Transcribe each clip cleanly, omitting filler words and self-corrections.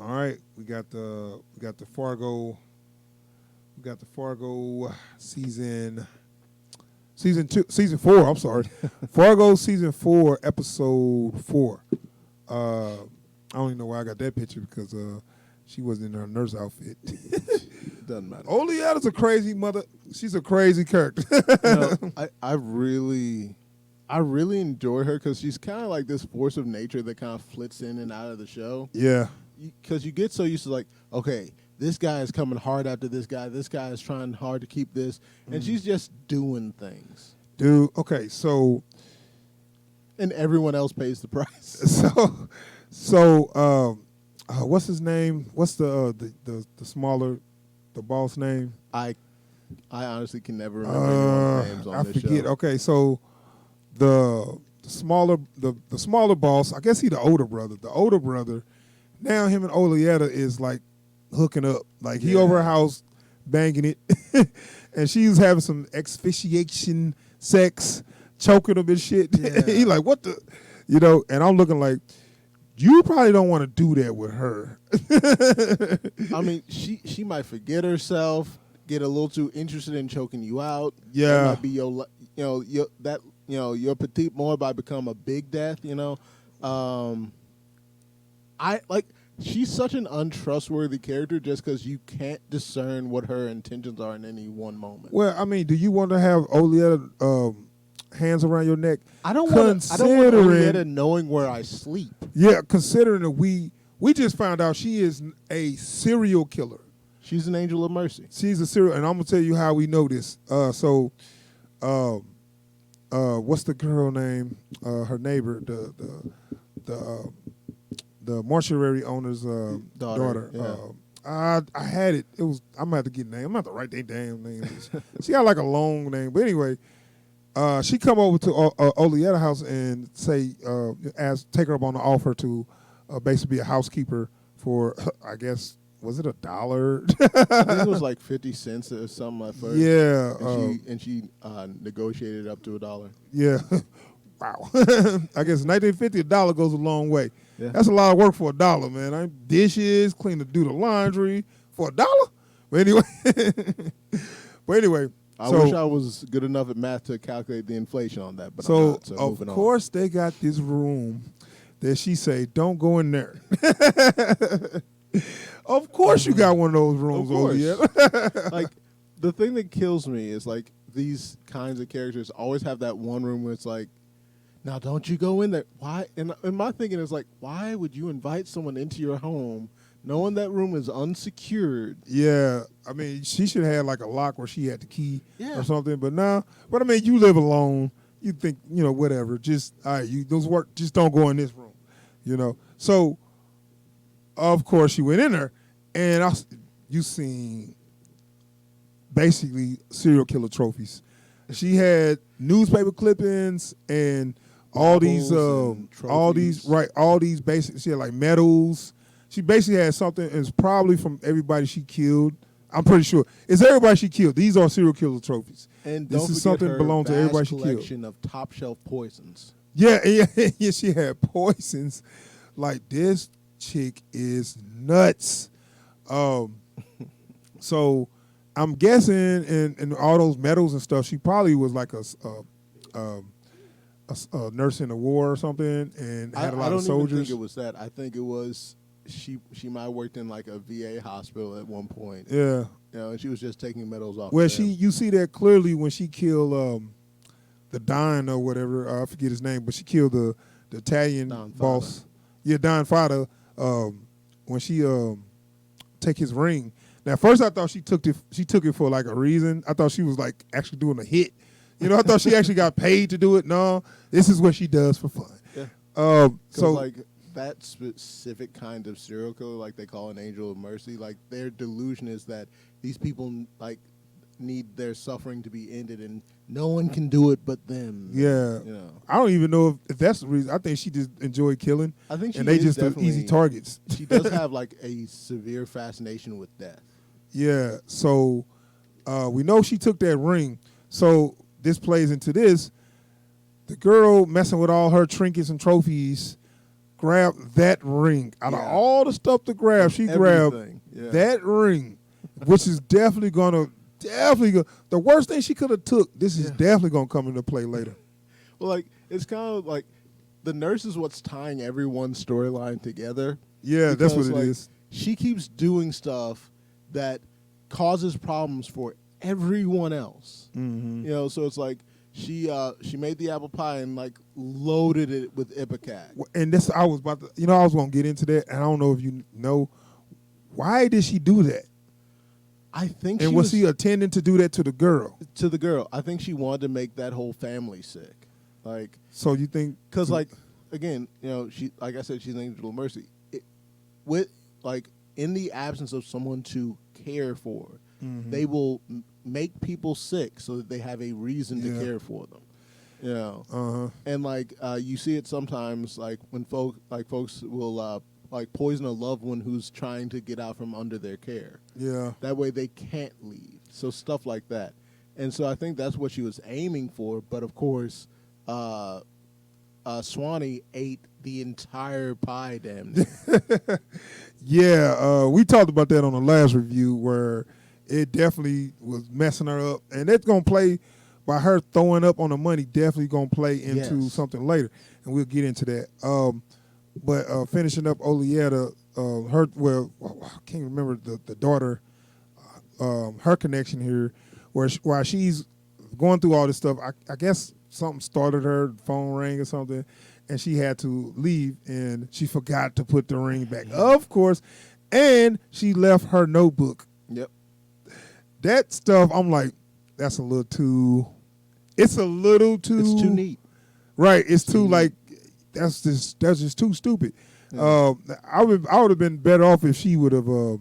All right, we got the Fargo season 4. I'm sorry, Fargo season 4, episode 4. I don't even know why I got that picture because she wasn't in her nurse outfit. Doesn't matter. Oleatta's a crazy mother. She's a crazy character. I really enjoy her because she's kind of like this force of nature that kind of flits in and out of the show. Yeah. Because you get so used to like, okay, this guy is coming hard after this guy is trying hard to keep this, and she's just doing things. Dude, okay, so and everyone else pays the price. So what's his name? What's the smaller, the boss name? I honestly can never remember anyone's names on this forget. show. Okay, so the smaller boss, I guess he the older brother. The older brother, now him and Oleatta is like hooking up. Like he over her house banging it, and she's having some asphyxiation sex, choking him and shit. Yeah. He like, what the, and I'm looking like, you probably don't want to do that with her. I mean, she might forget herself, get a little too interested in choking you out. Yeah. That might be your petite more by become a big death. She's such an untrustworthy character just because you can't discern what her intentions are in any one moment. Well, I mean, do you want to have Oleatta hands around your neck? I don't want Oleatta knowing where I sleep. Yeah, considering that we just found out she is a serial killer. She's an angel of mercy. She's a serial, and I'm gonna tell you how we know this. What's the girl name? Her neighbor, the mortuary owner's daughter. Yeah. I had it. It was. I'm gonna have to get name. I'm gonna have to write their damn names. She got like a long name, but anyway, she come over to Oleatta house and say, take her up on the offer to basically be a housekeeper for, I guess, was it $1? I think it was like 50 cents or something at first. Yeah, and she negotiated up to $1. Yeah. Wow. I guess 1950 $1 goes a long way. Yeah. That's a lot of work for $1, man. Dishes, do the laundry for $1. But anyway, I wish I was good enough at math to calculate the inflation on that. But I'm not, so of course they got this room that she say don't go in there. Of course you got one of those rooms over here. Like the thing that kills me is like these kinds of characters always have that one room where it's like, now don't you go in there. Why? And my thinking is like, why would you invite someone into your home knowing that room is unsecured? Yeah. I mean, she should have like a lock where she had the key or something. But no. But I mean, you live alone. You think, whatever. Just, all right, those work. Just don't go in this room, So, of course, she went in there. And you seen basically serial killer trophies. She had newspaper clippings and all these basic. She had like medals. She basically had something. It's probably from everybody she killed. I'm pretty sure it's everybody she killed. These are serial killer trophies. And this is something that belonged to everybody she killed. Collection of top shelf poisons. Yeah. She had poisons. Like this chick is nuts. So I'm guessing in all those medals and stuff, she probably was like a nurse in the war or something, and had a lot of soldiers. I don't even think it was that. I think it was she might have worked in like a VA hospital at one point. Yeah, and she was just taking medals off. Well, you see that clearly when she killed the Don or whatever. I forget his name, but she killed the Italian boss. Fada. Yeah, Don Fada. When she take his ring. Now, first I thought she took it for like a reason. I thought she was like actually doing a hit. I thought she actually got paid to do it. No, this is what she does for fun. Yeah. So like that specific kind of serial killer, like they call an angel of mercy, like their delusion is that these people like need their suffering to be ended, and no one can do it but them. Yeah. I don't even know if that's the reason. I think she just enjoyed killing. I think they just are easy targets. She does have like a severe fascination with death. Yeah. So we know she took that ring. So this plays into this. The girl messing with all her trinkets and trophies, grabbed that ring. Out of all the stuff to grab, she grabbed that ring, which is definitely the worst thing she could have took. This is definitely gonna come into play later. Well, like it's kind of like the nurse is what's tying everyone's storyline together. Yeah, that's what it is. She keeps doing stuff that causes problems for everyone else. Mm-hmm. You know, so it's like she made the apple pie and like loaded it with ipecac. And this I was about to, I was gonna get into that, and I don't know if you know why did she do that. I think, and was he intending to do that to the girl? To the girl, I think she wanted to make that whole family sick. Like, so you think? Because like again, she, like I said, she's an angel of mercy. With like in the absence of someone to care for, they will make people sick so that they have a reason to care for them. And like you see it sometimes, like when folks will like poison a loved one who's trying to get out from under their care. Yeah. That way they can't leave. So stuff like that. And so I think that's what she was aiming for. But of course, Swanee ate the entire pie, damn near. Yeah, we talked about that on the last review where it definitely was messing her up. And that's going to play, by her throwing up on the money, definitely going to play into something later. And we'll get into that. But finishing up Olietta, I can't remember the daughter, her connection here, while she's going through all this stuff, I guess something started her, phone rang or something, and she had to leave, and she forgot to put the ring back, of course, and she left her notebook. Yep. That stuff, I'm like, it's a little too neat. Right, it's too like, that's just too stupid. Yeah. I would have been better off if she would have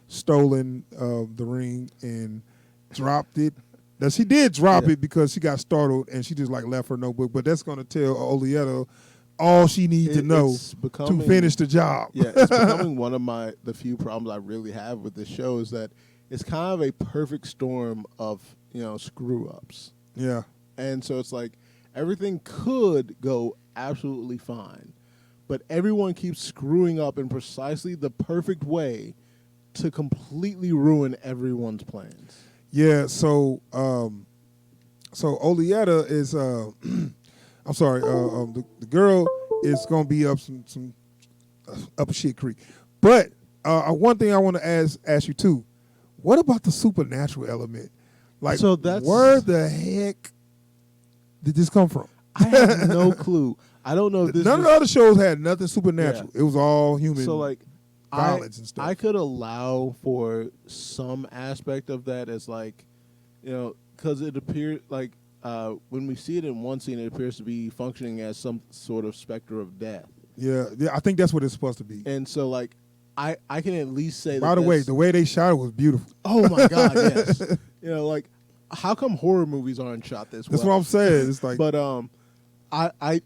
stolen the ring and dropped it. Now she did drop it because she got startled and she just like left her notebook. But that's going to tell Olietta all she needs to know to finish the job. Yeah, it's becoming one of the few problems I really have with this show is that it's kind of a perfect storm of screw ups. Yeah, and so it's like everything could go absolutely fine, but everyone keeps screwing up in precisely the perfect way to completely ruin everyone's plans. Yeah, so Olietta is I'm sorry, the girl is gonna be up some up shit creek. But one thing I want to ask you too, what about the supernatural element? Like, so where the heck did this come from? I have no clue. I don't know if none of the other shows had nothing supernatural. Yeah. It was all human. So like violence and stuff. I could allow for some aspect of that as like, because it appeared like when we see it in one scene, it appears to be functioning as some sort of specter of death. Yeah, I think that's what it's supposed to be. And so like, I can at least say. By the way, the way they shot it was beautiful. Oh my God, yes. Like, how come horror movies aren't shot this way? That's what I'm saying. It's like, but I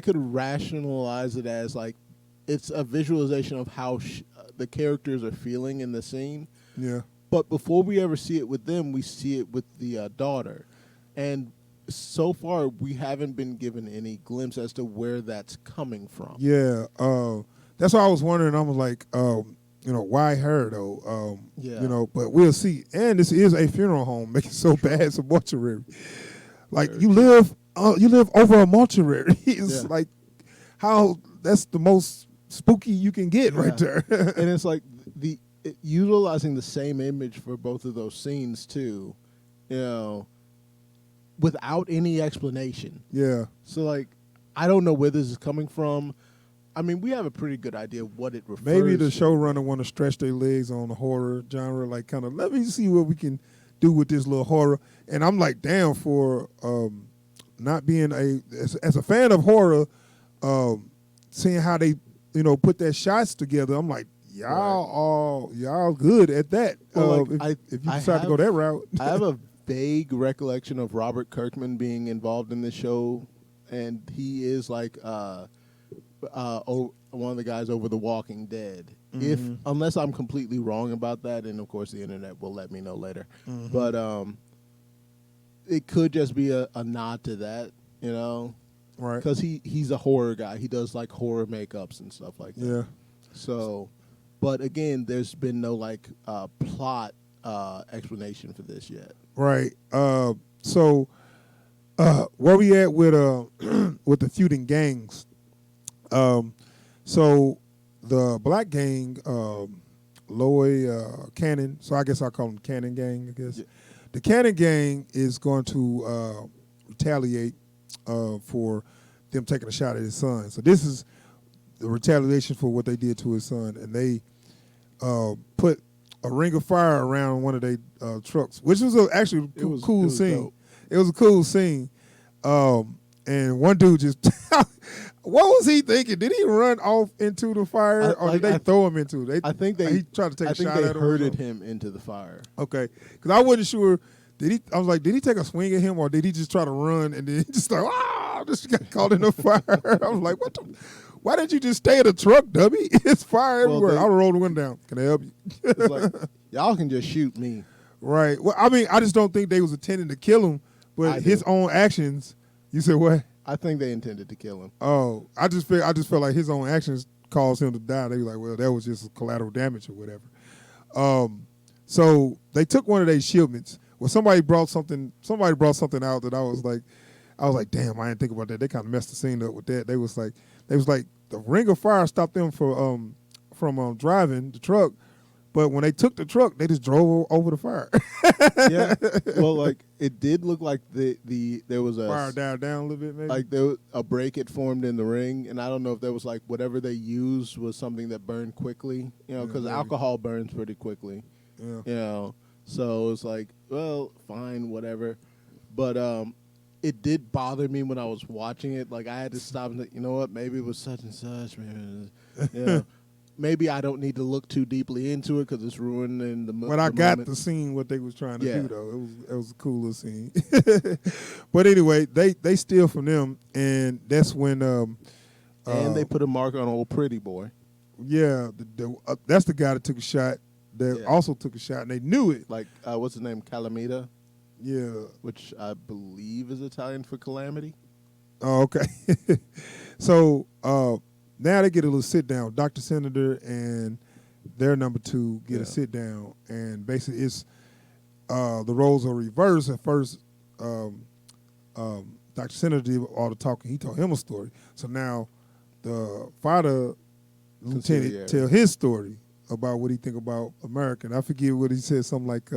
could rationalize it as like it's a visualization of how the characters are feeling in the scene. Yeah. But before we ever see it with them, we see it with the daughter, and so far we haven't been given any glimpse as to where that's coming from. Yeah. That's why I was wondering. I was like, why her though? Yeah. But we'll see. And this is a funeral home, making it so bad it's a mortuary. Like you live over a mortuary. It's like how that's the most spooky you can get right there. And it's like utilizing the same image for both of those scenes too, without any explanation. Yeah. So like, I don't know where this is coming from. I mean, we have a pretty good idea of what it refers to. Maybe the showrunner want to stretch their legs on the horror genre, like kind of let me see what we can do with this little horror. And I'm like, damn, for not being as a fan of horror, seeing how they put their shots together, I'm like, y'all good at that. Well, if you decide to go that route. I have a vague recollection of Robert Kirkman being involved in this show, and he is like one of the guys over The Walking Dead. Mm-hmm. Unless I'm completely wrong about that, and of course the internet will let me know later. Mm-hmm. But it could just be a nod to that, Right. Because he's a horror guy. He does like horror makeups and stuff like that. Yeah. So, but again, there's been no like plot explanation for this yet. Right. So where we at with with the feuding gangs? So the black gang, Loy Cannon. So I guess I call them Cannon Gang. I guess the Cannon Gang is going to retaliate for them taking a shot at his son. So this is the retaliation for what they did to his son, and they put a ring of fire around one of their trucks, which was actually a cool scene. Dope. It was a cool scene. And one dude just, what was he thinking? Did he run off into the fire, or did they throw him into it? I think he tried to take a shot at him. I think they herded him into the fire. Okay, because I wasn't sure. I was like, did he take a swing at him, or did he just try to run and then just like, just got caught in the fire? I was like, what the? Why didn't you just stay in the truck, dummy? It's fire everywhere. I'll roll the window down. Can I help you? It's like, y'all can just shoot me. Right. Well, I mean, I just don't think they was intending to kill him, but his own actions. You said what? I think they intended to kill him. Oh, I just felt like his own actions caused him to die. They were like, well, that was just collateral damage or whatever. So they took one of their shipments. Well, somebody brought something out that I was like, damn, I didn't think about that. They kind of messed the scene up with that. They was like the ring of fire stopped them from driving the truck, but when they took the truck, they just drove over the fire. Yeah, well, like it did look like there was a fire died down a little bit, maybe. Like there was a break had formed in the ring, and I don't know if there was like whatever they used was something that burned quickly, because alcohol burns pretty quickly. Yeah. So it's like, well, fine, whatever. But it did bother me when I was watching it. Like I had to stop and think, you know what? Maybe it was such and such. Maybe, maybe I don't need to look too deeply into it because it's ruining the movie. But I got the scene what they was trying to do though. It was a cool little scene. But anyway, they steal from them, and that's when and they put a mark on old pretty boy. Yeah, that's the guy that took a shot. That also took a shot, and they knew it. Like, what's his name? Calamita? Yeah. Which I believe is Italian for calamity. Oh, okay. So now they get a little sit down. Dr. Senator and their number 2 get a sit down, and basically it's the roles are reversed. At first, Dr. Senator did all the talking. He told him a story. So now the father lieutenant tell his story about what he think about America. And I forget what he said, something like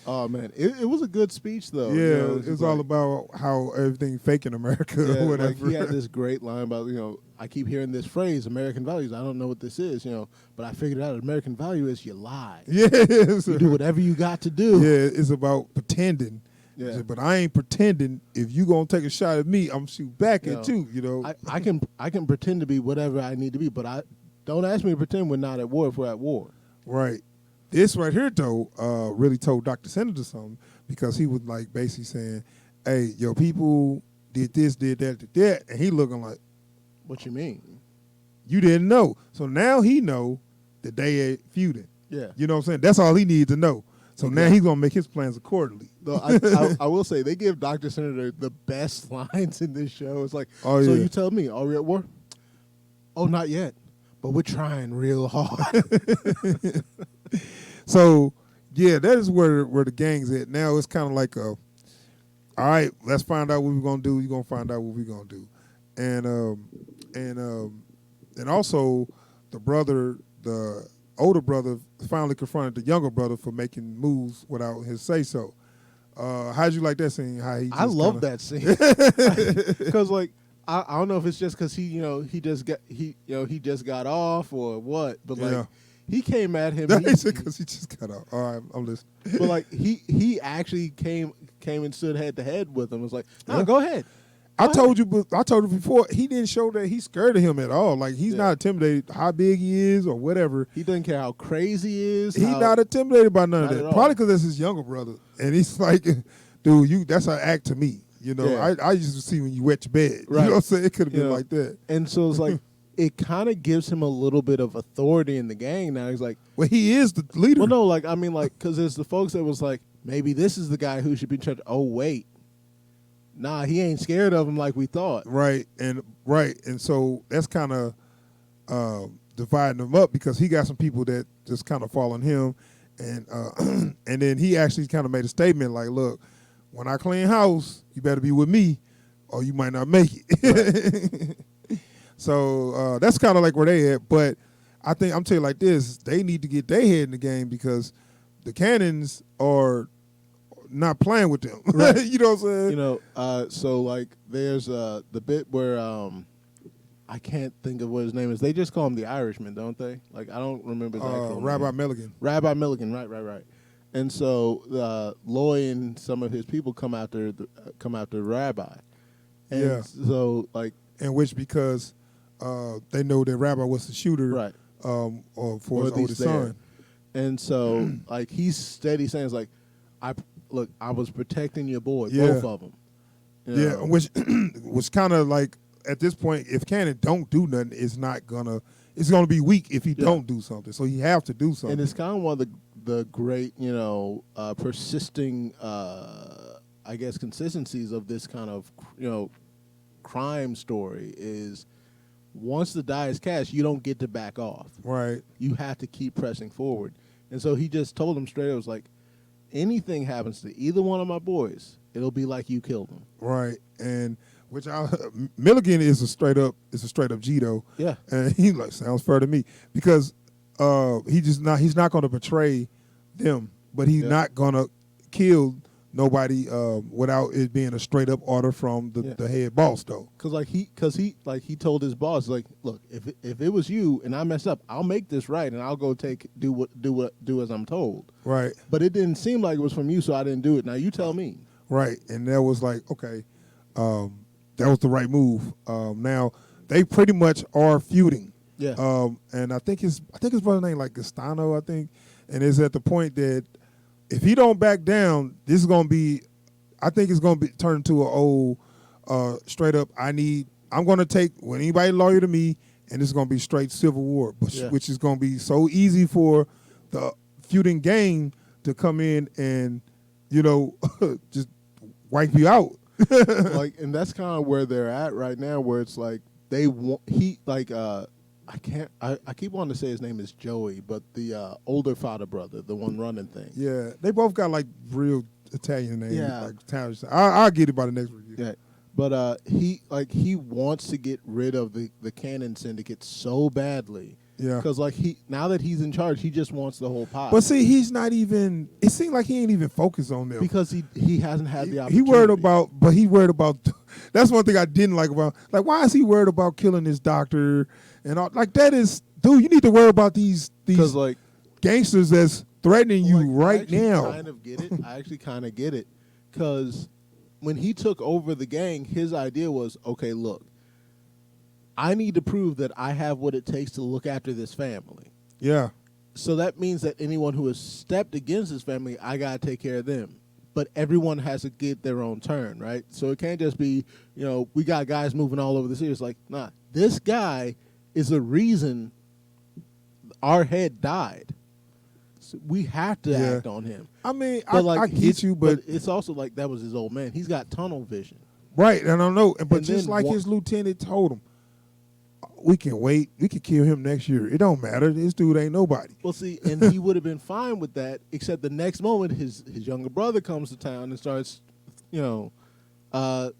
oh man, it was a good speech though. Yeah, it was all about how everything fake in America or whatever. Like he had this great line about, I keep hearing this phrase, American values. I don't know what this is, but I figured out American value is you lie. Yeah. You do whatever you got to do. Yeah, it's about pretending. Yeah. But I ain't pretending. If you gonna take a shot at me, I'm shoot back at you. I can pretend to be whatever I need to be, but don't ask me to pretend we're not at war if we're at war. Right. This right here, though, really told Dr. Senator something, because he was like basically saying, hey, your people did this, did that, did that. And he looking like, what you mean? You didn't know. So now he know that they ain't feuding. Yeah. You know what I'm saying? That's all he needs to know. So now he's going to make his plans accordingly. No, I will say, they give Dr. Senator the best lines in this show. It's like, so you tell me, are we at war? Oh, not yet. But we're trying real hard. So, yeah, that is where the gang's at. Now it's kind of like all right, let's find out what we're going to do. You're going to find out what we're going to do. And also the older brother finally confronted the younger brother for making moves without his say-so. How'd you like that scene? I love that scene. Because, like, I don't know if it's just because he just got off or what, but like he came at him. Because he just got off. All right, I'm listening. But like he actually came and stood head to head with him. It was like, no, go ahead. I told you before. He didn't show that he's scared of him at all. Like he's not intimidated how big he is or whatever. He doesn't care how crazy he is. He's not intimidated by none of that. Probably because that's his younger brother, and he's like, dude, that's an act to me. I used to see when you wet your bed. Right. You know what I'm saying? It could have been like that. And so it's like, it kind of gives him a little bit of authority in the gang. Now he's like, well, he is the leader. Well, no, because there's the folks that was like, maybe this is the guy who should be in charge. Oh, wait. nah, he ain't scared of him like we thought. Right, and so that's kind of dividing them up because he got some people that just kind of following him, and and then he actually kind of made a statement like, "Look, when I clean house, you better be with me, or you might not make it." Right. So that's kind of like where they at. But I think I'm telling you like this: they need to get their head in the game because the Cannons are not playing with them. Right. You know what I'm saying? You know, so like there's the bit where I can't think of what his name is. They just call him the Irishman, don't they? Like I don't remember his actual Rabbi name. Milligan. Rabbi Milligan, right. And so Loy and some of his people come after the Rabbi. And yeah. So like, and which because they know that Rabbi was the shooter, right? Or for his oldest son. And so like he's steady saying, it's like, I was protecting your boy, yeah. both of them. You know? Yeah, which was kind of like at this point, if Cannon don't do nothing, it's gonna be weak if he don't do something. So he have to do something. And it's kind of one of the great, persisting, I guess, consistencies of this kind of, crime story is once the die is cast, you don't get to back off. Right. You have to keep pressing forward. And so he just told him straight, it was like, anything happens to either one of my boys, it'll be like you killed them. Right. And Milligan is a straight up Gito. Yeah. And he like sounds fair to me because he's not going to betray them, but he's not going to kill nobody without it being a straight up order from the head boss though. Cause he told his boss, like, look, if it was you and I messed up, I'll make this right and I'll go do as I'm told. Right. But it didn't seem like it was from you, so I didn't do it. Now you tell me. Right. And that was like, okay, that was the right move. Now they pretty much are feuding. Yeah. And I think his brother's name like Gastano, I think, and it's at the point that if he don't back down, this is gonna be, I think it's gonna be turned into an old straight up. I'm gonna take when anybody loyal to me, and it's gonna be straight civil war, which is gonna be so easy for the feuding gang to come in and just wipe you out. Like, and that's kind of where they're at right now, where it's like they want I keep wanting to say his name is Joey, but the older father brother, the one running thing. Yeah, they both got like real Italian names. Yeah, like Italian. I'll get it by the next review. Yeah, but he wants to get rid of the Cannon Syndicate so badly. Yeah, because now that he's in charge, he just wants the whole pie. But see, he's not even. It seems like he ain't even focused on them because he hasn't had the opportunity. He worried about. That's one thing I didn't like about. Like, why is he worried about killing his doctor and all? Like, that is, dude. You need to worry about these like gangsters that's threatening you right now. I actually kind of get it, because when he took over the gang, his idea was, okay, look, I need to prove that I have what it takes to look after this family. Yeah. So that means that anyone who has stepped against his family, I got to take care of them. But everyone has to get their own turn, right? So it can't just be, we got guys moving all over the city. It's like, nah, this guy is the reason our head died. So we have to act on him. I mean, I get you, but it's also like that was his old man. He's got tunnel vision. Right, and I know. But just like his lieutenant told him, we can wait. We can kill him next year. It don't matter. This dude ain't nobody. Well, see, and he would have been fine with that, except the next moment his younger brother comes to town and starts,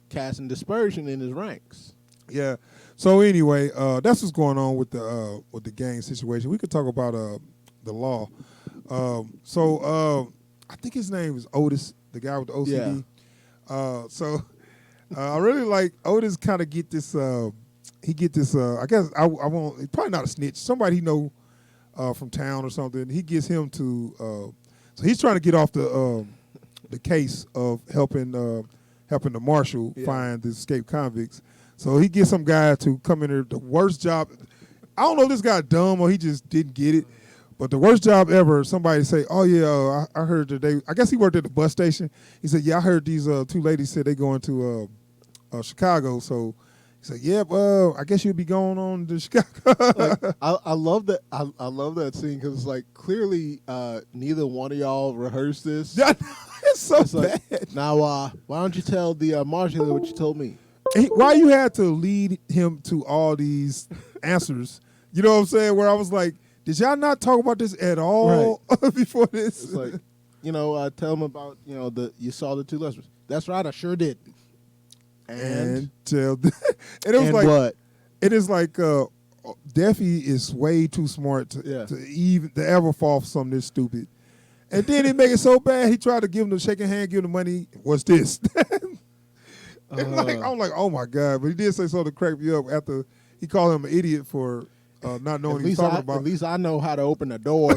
casting dispersion in his ranks. Yeah. So anyway, that's what's going on with the gang situation. We could talk about the law. I think his name is Otis, the guy with the OCD. Yeah. I really like Otis. Kind of get this. He get this. I guess I won't. He's probably not a snitch. Somebody he know from town or something. He gets him to. So he's trying to get off the case of helping the marshal find the escaped convicts. So he gets some guy to come in there. The worst job. I don't know if this guy dumb or he just didn't get it. But the worst job ever, somebody say, oh, yeah, I heard today. I guess he worked at the bus station. He said, yeah, I heard these two ladies said they going to Chicago. So he said, yeah, I guess you'll be going on to Chicago. I love that. I love that scene because it's like clearly neither one of y'all rehearsed this. It's so It's like, bad. now, why don't you tell the marshal what you told me? Why you had to lead him to all these answers? You know what I'm saying? Where I was like, did y'all not talk about this at all before this? It's like, tell him about, you saw the two lesbians. That's right, I sure did. And tell, and it was and like, what? it is like, Deffy is way too smart to ever fall for something this stupid. And then he make it so bad, he tried to give him the shaking hand, give him the money. What's this? I'm like, oh my God. But he did say something to crack me up after he called him an idiot for not knowing what he was talking about. At least I know how to open a door.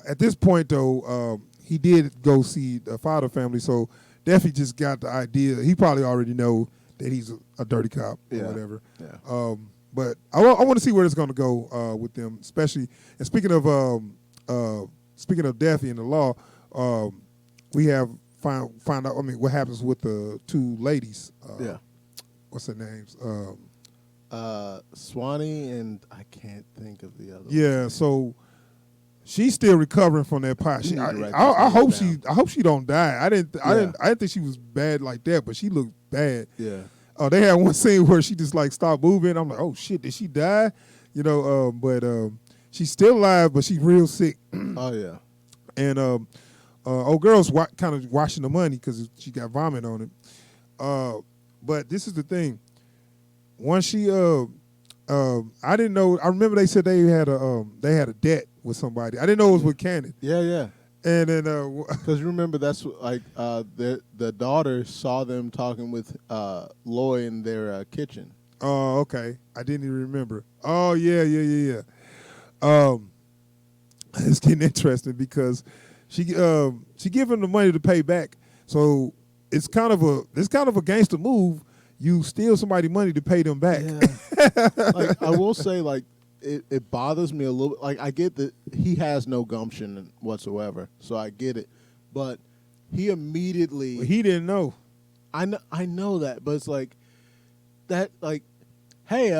At this point, though, he did go see the Father family, so Deffy just got the idea. He probably already know that he's a dirty cop or whatever. Yeah. But I want to see where it's going to go with them, especially. And speaking of Deffy and the law, we have find out. I mean, what happens with the two ladies? What's their names? Swanee and I can't think of the other. Yeah, so she's still recovering from that pot. I hope she don't die. I didn't think she was bad like that, but she looked bad. Yeah. They had one scene where she just like stopped moving. I'm like, oh shit, did she die? But she's still alive, but she's real sick. Oh yeah. And old girl's kind of washing the money because she got vomit on it. But this is the thing. Once she, I didn't know. I remember they said they had a debt with somebody. I didn't know it was with Cannon. Yeah. And then, because remember that's like the daughter saw them talking with Loy in their kitchen. Oh, okay. I didn't even remember. Oh yeah. It's getting interesting because she gave him the money to pay back. So it's kind of a gangster move. You steal somebody money to pay them back. Yeah. Like I will say, like it bothers me a little bit. Like I get that he has no gumption whatsoever, so I get it. But he immediately he didn't know. I know that, but it's like that. Like, hey,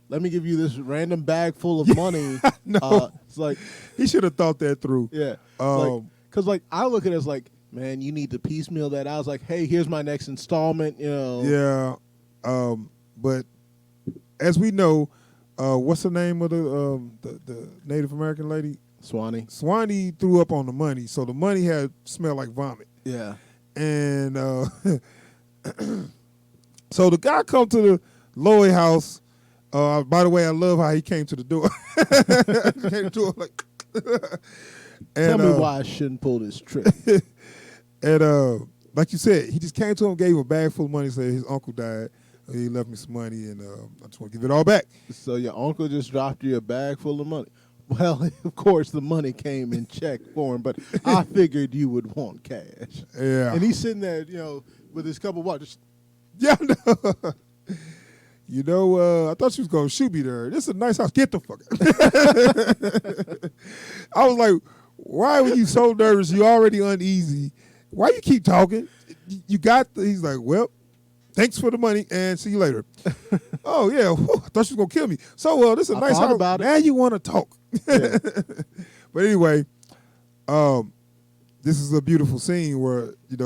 let me give you this random bag full of money. No. It's like he should have thought that through. Yeah. Because I look at it as like, man, you need to piecemeal that. I was like, hey, here's my next installment. Yeah. But as we know, what's the name of the Native American lady? Swanee. Swanee threw up on the money, so the money had smelled like vomit. Yeah. And so the guy come to the Loy house. By the way, I love how he came to the door. Came to it like. Tell me why I shouldn't pull this trick. And like you said, he just came to him, gave him a bag full of money, said his uncle died. He left me some money, and I just want to give it all back. So your uncle just dropped you a bag full of money. Well, of course, the money came in check for him, but I figured you would want cash. Yeah. And he's sitting there, with his cup of water. Yeah, no. I thought she was going to shoot me there. This is a nice house. Get the fuck out. I was like, why were you so nervous? You already uneasy. Why you keep talking? You got he's like, well, thanks for the money and see you later. Oh, yeah. Whew, I thought she was going to kill me. So, this is a nice house. About now you want to talk. Yeah. But anyway, this is a beautiful scene where, he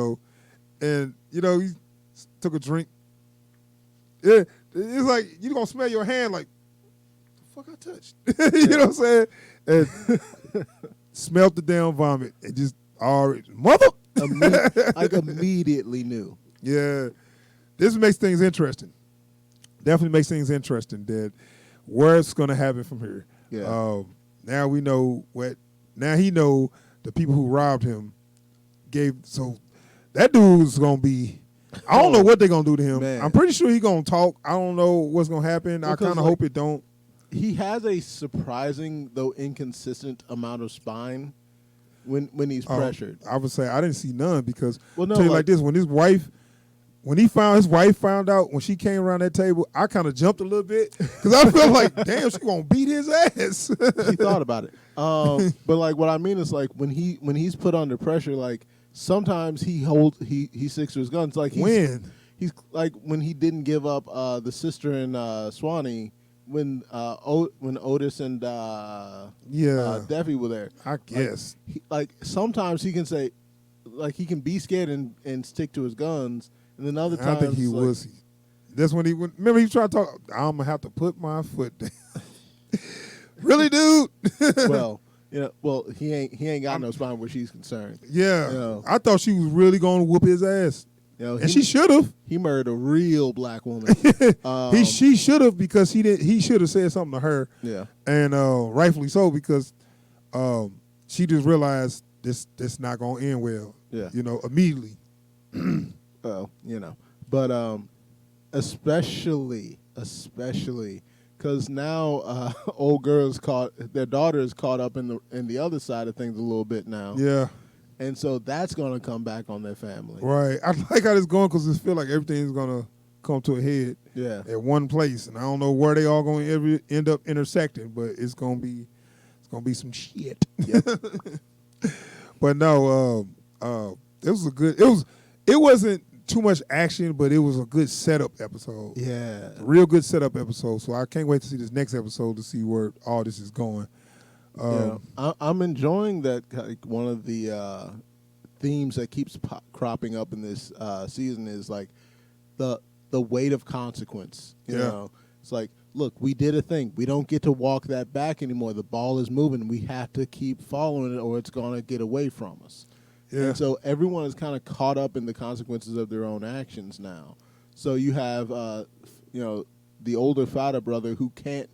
took a drink. Yeah, it's like, you're going to smell your hand like, the fuck I touched? You know what I'm saying? And smelled the damn vomit and just already, mother! Immediately knew. Yeah. This makes things interesting. Definitely makes things interesting that where it's going to happen from here. Yeah. Now we know now he know the people who robbed him so that dude's going to be, I don't know what they're going to do to him. Man. I'm pretty sure he's going to talk. I don't know what's going to happen. I kind of hope it don't. He has a surprising, though inconsistent amount of spine when he's pressured. I would say I didn't see none because, well, no, tell you like this, when his wife found out when she came around that table, I kind of jumped a little bit because I felt like, damn, she gonna beat his ass. She thought about it, but like what I mean is like when he's put under pressure, like sometimes he sticks to his guns. Like he's like when he didn't give up the sister and Swanee when Otis and Yeah, Debbie were there. I guess. Like sometimes he can say, like he can be scared and stick to his guns, and then other times I think he like, was. That's when he went. Remember, he tried to talk. I'm gonna have to put my foot down. Really, dude? well, he ain't got no spine where she's concerned. Yeah, You know. I thought she was really gonna whoop his ass, and she should have. He murdered a real black woman. She should have because he did. He should have said something to her. Yeah, and rightfully so because she just realized this not gonna end well. Yeah. Immediately. well, but especially because now old girls their daughter is caught up in the other side of things a little bit now. Yeah. And so that's going to come back on their family. Right. I like how this going because it feel like everything's gonna come to a head. Yeah. At one place, and I don't know where they all going to end up intersecting, but it's gonna be some shit. Yep. But no, it was a good. It wasn't too much action, but it was a good setup episode. Yeah. A real good setup episode. So I can't wait to see this next episode to see where all this is going. I'm enjoying that. Like, one of the themes that keeps cropping up in this season is like the weight of consequence. You know, it's like, look, we did a thing. We don't get to walk that back anymore. The ball is moving. We have to keep following it, or it's going to get away from us. Yeah. And so everyone is kind of caught up in the consequences of their own actions now. So you have, the older Fada brother who can't,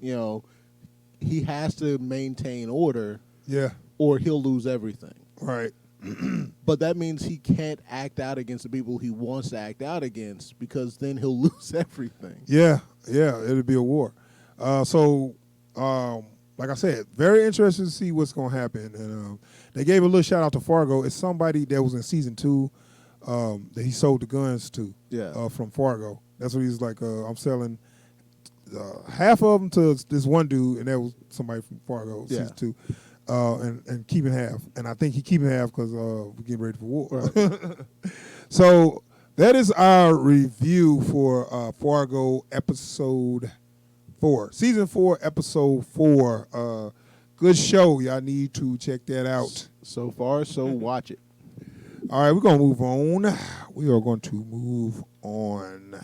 he has to maintain order. Yeah. Or he'll lose everything. Right. But that means he can't act out against the people he wants to act out against because then he'll lose everything. Yeah. Yeah. It'll be a war. Like I said, very interested to see what's going to happen. And they gave a little shout out to Fargo. It's somebody that was in season 2 that he sold the guns to. Yeah. From Fargo. That's what he's like. I'm selling half of them to this one dude, and that was somebody from Fargo season 2. And keeping half. And I think he keeping half because we're getting ready for war. Right. So that is our review for Fargo episode 4. Season 4, episode 4. Good show. Y'all need to check that out. So far, so watch it. All right, we're going to move on. We are going to move on.